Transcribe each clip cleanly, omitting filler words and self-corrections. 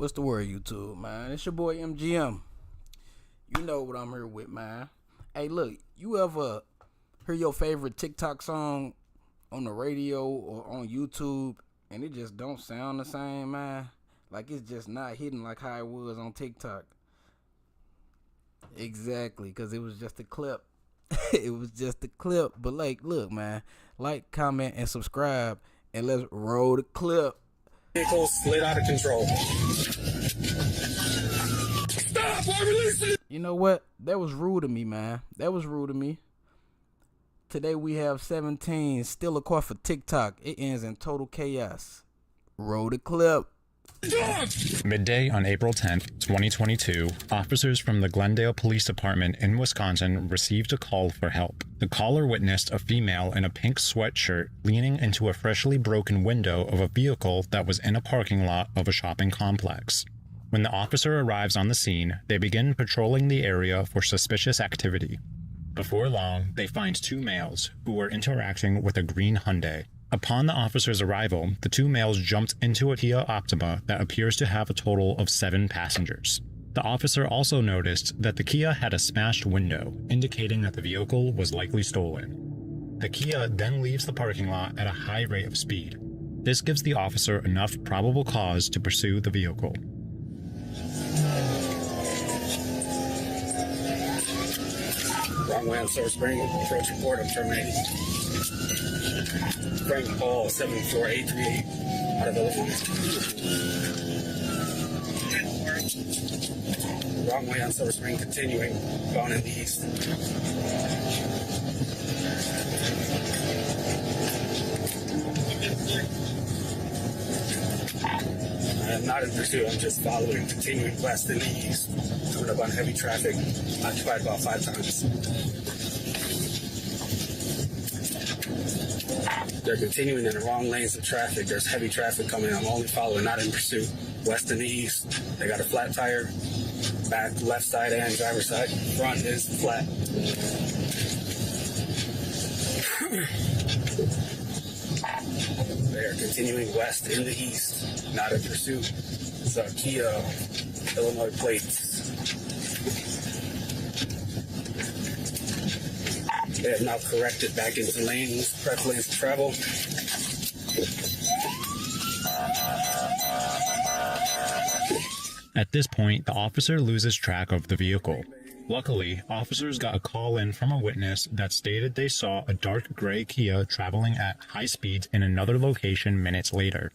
What's the word, YouTube, man? It's your boy MGM. You know what I'm here with, man. Hey, look, you ever hear your favorite TikTok song on the radio or on YouTube and it just don't sound the same, man? Like it's just not hitting like how it was on TikTok. Exactly, because it was just a clip. It was just a clip. But like, look, man, like, comment, and subscribe, and let's roll the clip. Vehicle slid out of control. Stop! I'm releasing. You know what? That was rude of me, man. That was rude of me. Today we have 17 still a caught for TikTok. It ends in total chaos. Roll the clip. Midday on April 10th, 2022, officers from the Glendale Police Department in Wisconsin received a call for help. The caller witnessed a female in a pink sweatshirt leaning into a freshly broken window of a vehicle that was in a parking lot of a shopping complex. When the officer arrives on the scene, they begin patrolling the area for suspicious activity. Before long, they find two males who were interacting with a green Hyundai. Upon the officer's arrival, the two males jumped into a Kia Optima that appears to have a total of 7 passengers. The officer also noticed that the Kia had a smashed window, indicating that the vehicle was likely stolen. The Kia then leaves the parking lot at a high rate of speed. This gives the officer enough probable cause to pursue the vehicle. Wrong way on Silver Spring. Approach report. I'm terminating. Frank Paul 74838 out of Illinois. Wrong way on Silver Spring. Continuing. Bound in the east. I am not in pursuit. I'm just following. Continuing west in the east. Coming up on heavy traffic. Occupied about 5 times. They're continuing in the wrong lanes of traffic. There's heavy traffic coming. I'm only following, not in pursuit. West and the east. They got a flat tire. Back, left side, and driver's side. Front is flat. They are continuing west in the east. Not in pursuit. It's a Kia Illinois plates. They have now corrected back into lanes, correct lanes of travel. At this point, the officer loses track of the vehicle. Luckily, officers got a call in from a witness that stated they saw a dark gray Kia traveling at high speeds in another location minutes later.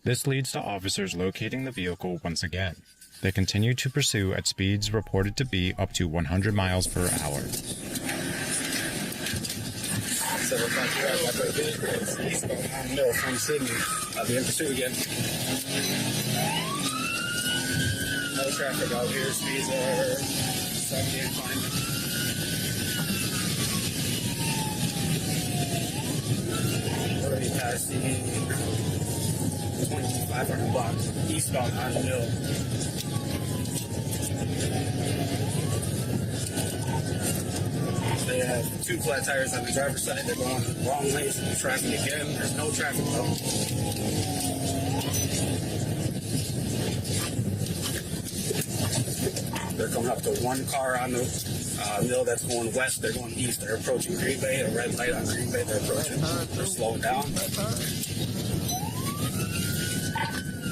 This leads to officers locating the vehicle once again. They continue to pursue at speeds reported to be up to 100 miles per hour. Mill from Sydney. I'll be in pursuit again. No traffic out here. Speeds are 70 and climbing. Already past the 2500 block eastbound on the mill. They have 2 flat tires on the driver's side. They're going wrong lanes into traffic again. There's no traffic though. They're coming up to 1 car on the mill that's going west. They're going east. They're approaching Green Bay. A red light on Green Bay. They're approaching. They're slowing down.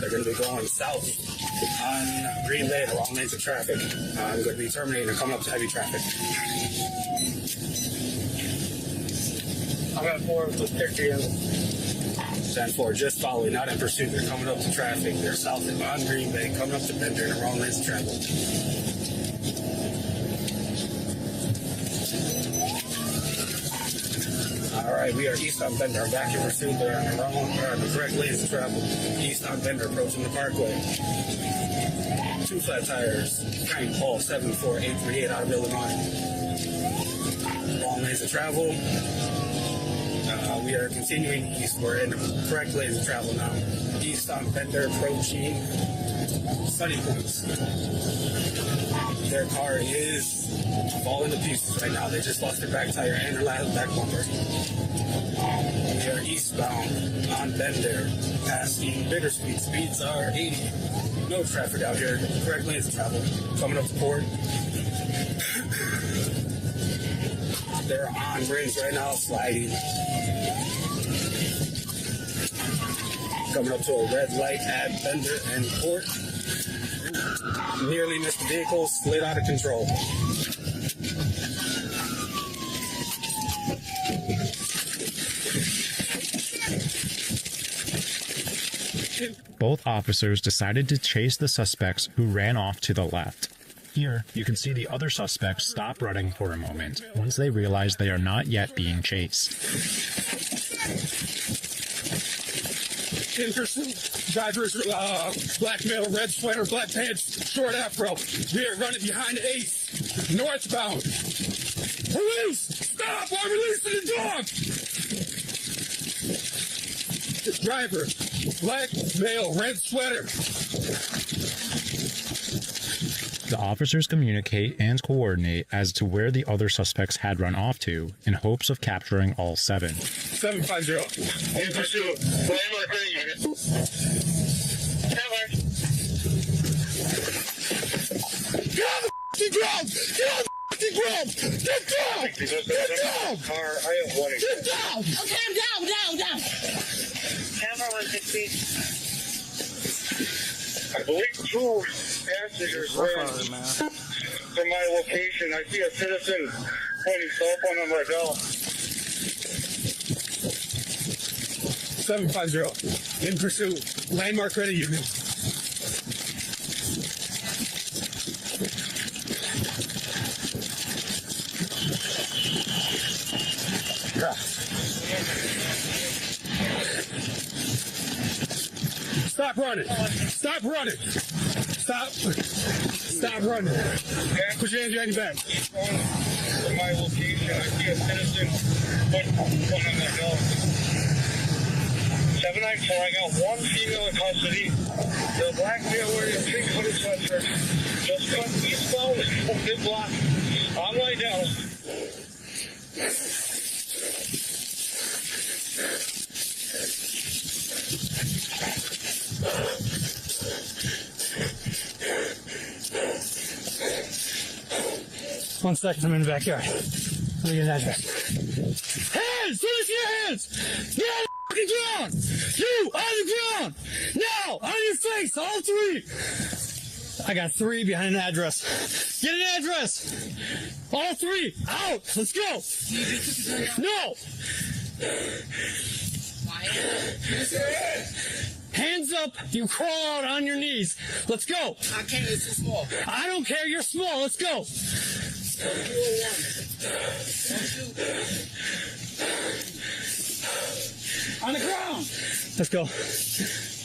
They're going to be going south on Green Bay, the wrong lanes of traffic. I'm going to be terminating and coming up to heavy traffic. I'm at 4 with the 50 and 10-4, just following, not in pursuit. They're coming up to traffic. They're south on Green Bay, coming up to Bender in the wrong lanes of travel. All right, we are east on Bender. I'm back in pursuit. They're on the correct lanes of travel. East on Bender, approaching the Parkway. 2 flat tires. Frank Paul 74838 out of Illinois. Wrong lanes of travel. We are continuing east. We're in the correct lanes of travel now. East on Bender, approaching Sunny Points. Their car is falling to pieces right now. They just lost their back tire and their last back bumper. We are eastbound on Bender, passing Bittersweet. Speeds are 80. No traffic out here. Correct lanes of travel. Coming up to port. They're on bridge right now, sliding. Coming up to a red light at Bender and Port. Nearly missed the vehicle, slid out of control. Both officers decided to chase the suspects who ran off to the left. Here, you can see the other suspects stop running for a moment once they realize they are not yet being chased. In pursuit, drivers, black male, red sweater, black pants, short afro. We are running behind Ace, northbound. Police, stop! I'm releasing the dog! Driver, black male, red sweater. The officers communicate and coordinate as to where the other suspects had run off to in hopes of capturing all 7. 750. In pursuit. Get on the f***ing ground! Get on the f***ing ground! Get down! Get down! Car, I have one. Get down! Okay, I'm down. Camera 160. I believe 2 passengers ran from my location. I see a citizen pointing cell phone on my bell. 750. In pursuit. Landmark credit union. Stop running. Stop running. Stop running. Put your hands behind your back. From my location, I see a citizen pointing cell phone on my bell. 794, I got 1 female in custody. The black male wearing a pink hooded sweatshirt. Just cut eastbound from mid-block. I'm right down. One second, I'm in the backyard. Let me get an address. Hands! Release your hands! Get on the ground! You on the ground! Now! On your face! All 3! I got 3 behind an address. Get an address! All 3! Out! Let's go! No! Hands up! You crawl out on your knees. Let's go! I can't, it's too small. I don't care, you're small. Let's go! On the ground! Let's go.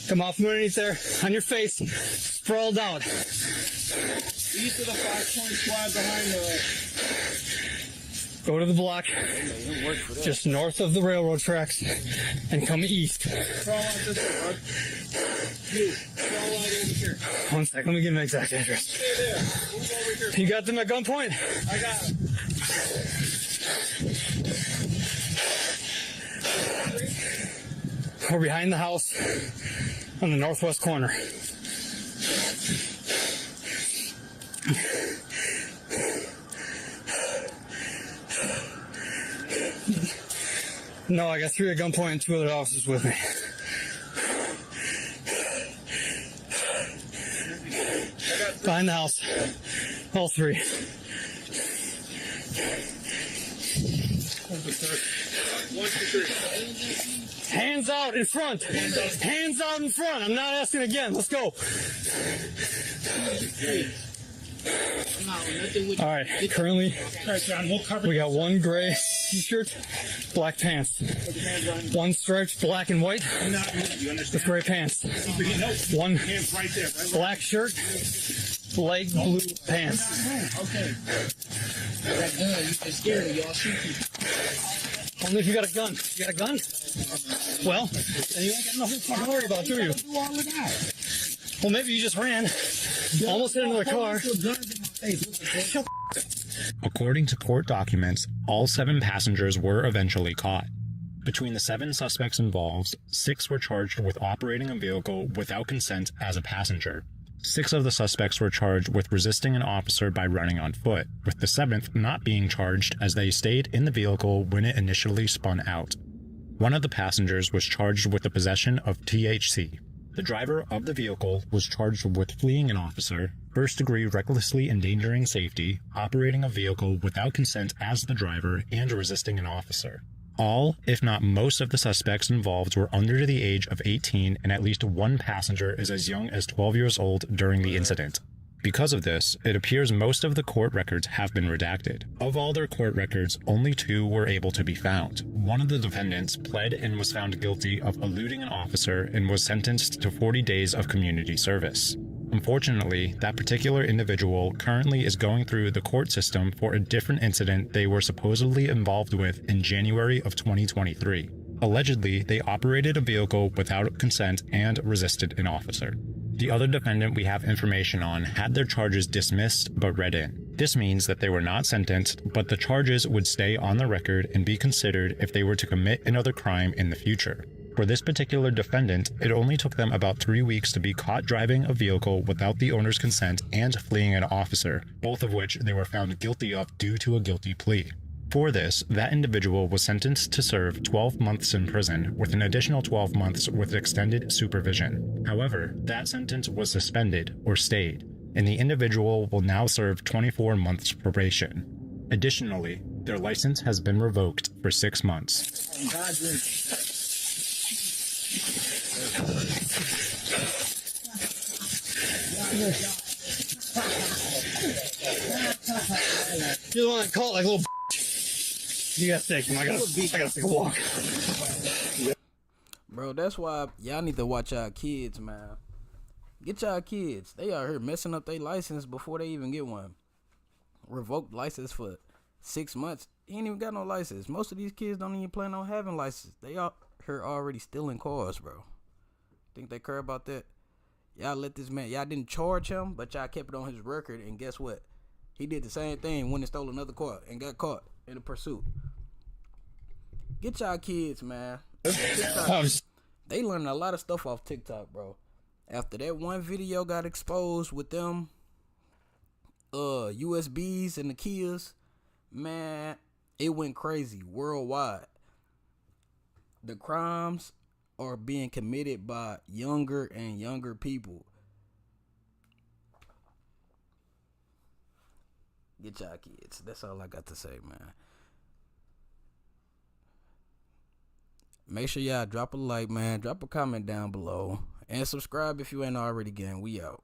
Come off from underneath there. On your face. Sprawled out. East of the 5-point squad behind the... Go to the block. Just north of the railroad tracks. And come east. Crawl out this way, bud. You, crawl out over here. One sec, let me get my exact address. Stay there. Move over here. You got them at gunpoint? I got him. We're behind the house on the northwest corner. No, I got 3 at gunpoint and 2 other officers with me. Behind the house. All 3. Hands out in front. Hands out in front. I'm not asking again. Let's go. All right. Currently, we got 1 gray t-shirt, black pants. 1 striped black and white with gray pants. 1 black shirt, light blue pants. Okay. That gun, you can scare me, y'all shoot you. Only if you got a gun. You got a gun? Well, then you ain't got nothing to worry about, do you? Do all of that. Well, maybe you just ran. Almost hit another car. According to court documents, all 7 passengers were eventually caught. Between the 7 suspects involved, 6 were charged with operating a vehicle without consent as a passenger. 6 of the suspects were charged with resisting an officer by running on foot, with the 7th not being charged as they stayed in the vehicle when it initially spun out. One of the passengers was charged with the possession of THC. The driver of the vehicle was charged with fleeing an officer, first-degree recklessly endangering safety, operating a vehicle without consent as the driver, and resisting an officer. All, if not most of the suspects involved were under the age of 18, and at least one passenger is as young as 12 years old during the incident. Because of this, it appears most of the court records have been redacted. Of all their court records, only 2 were able to be found. One of the defendants pled and was found guilty of eluding an officer and was sentenced to 40 days of community service. Unfortunately, that particular individual currently is going through the court system for a different incident they were supposedly involved with in January of 2023. Allegedly, they operated a vehicle without consent and resisted an officer. The other defendant we have information on had their charges dismissed but read in. This means that they were not sentenced, but the charges would stay on the record and be considered if they were to commit another crime in the future. For this particular defendant, it only took them about 3 weeks to be caught driving a vehicle without the owner's consent and fleeing an officer, both of which they were found guilty of due to a guilty plea. For this, that individual was sentenced to serve 12 months in prison, with an additional 12 months with extended supervision. However, that sentence was suspended or stayed, and the individual will now serve 24 months probation. Additionally, their license has been revoked for 6 months. You're the one that caught like a little. You gotta take him. I gotta take a walk. Bro, that's why y'all need to watch y'all kids, man. Get y'all kids. They out here messing up their license before they even get one. Revoked license for 6 months. He ain't even got no license. Most of these kids don't even plan on having license. They out here already stealing cars, bro. Think they care about that? Y'all let this man, y'all didn't charge him, but y'all kept it on his record, and guess what? He did the same thing when he stole another car and got caught in the pursuit. Get y'all kids, man. They learning a lot of stuff off TikTok, bro. After that one video got exposed with them USBs and the Kias, man, it went crazy worldwide. The crimes are being committed by younger and younger people. Get y'all kids. That's all I got to say, man. Make sure y'all drop a like, man. Drop a comment down below. And subscribe if you ain't already, gang. We out.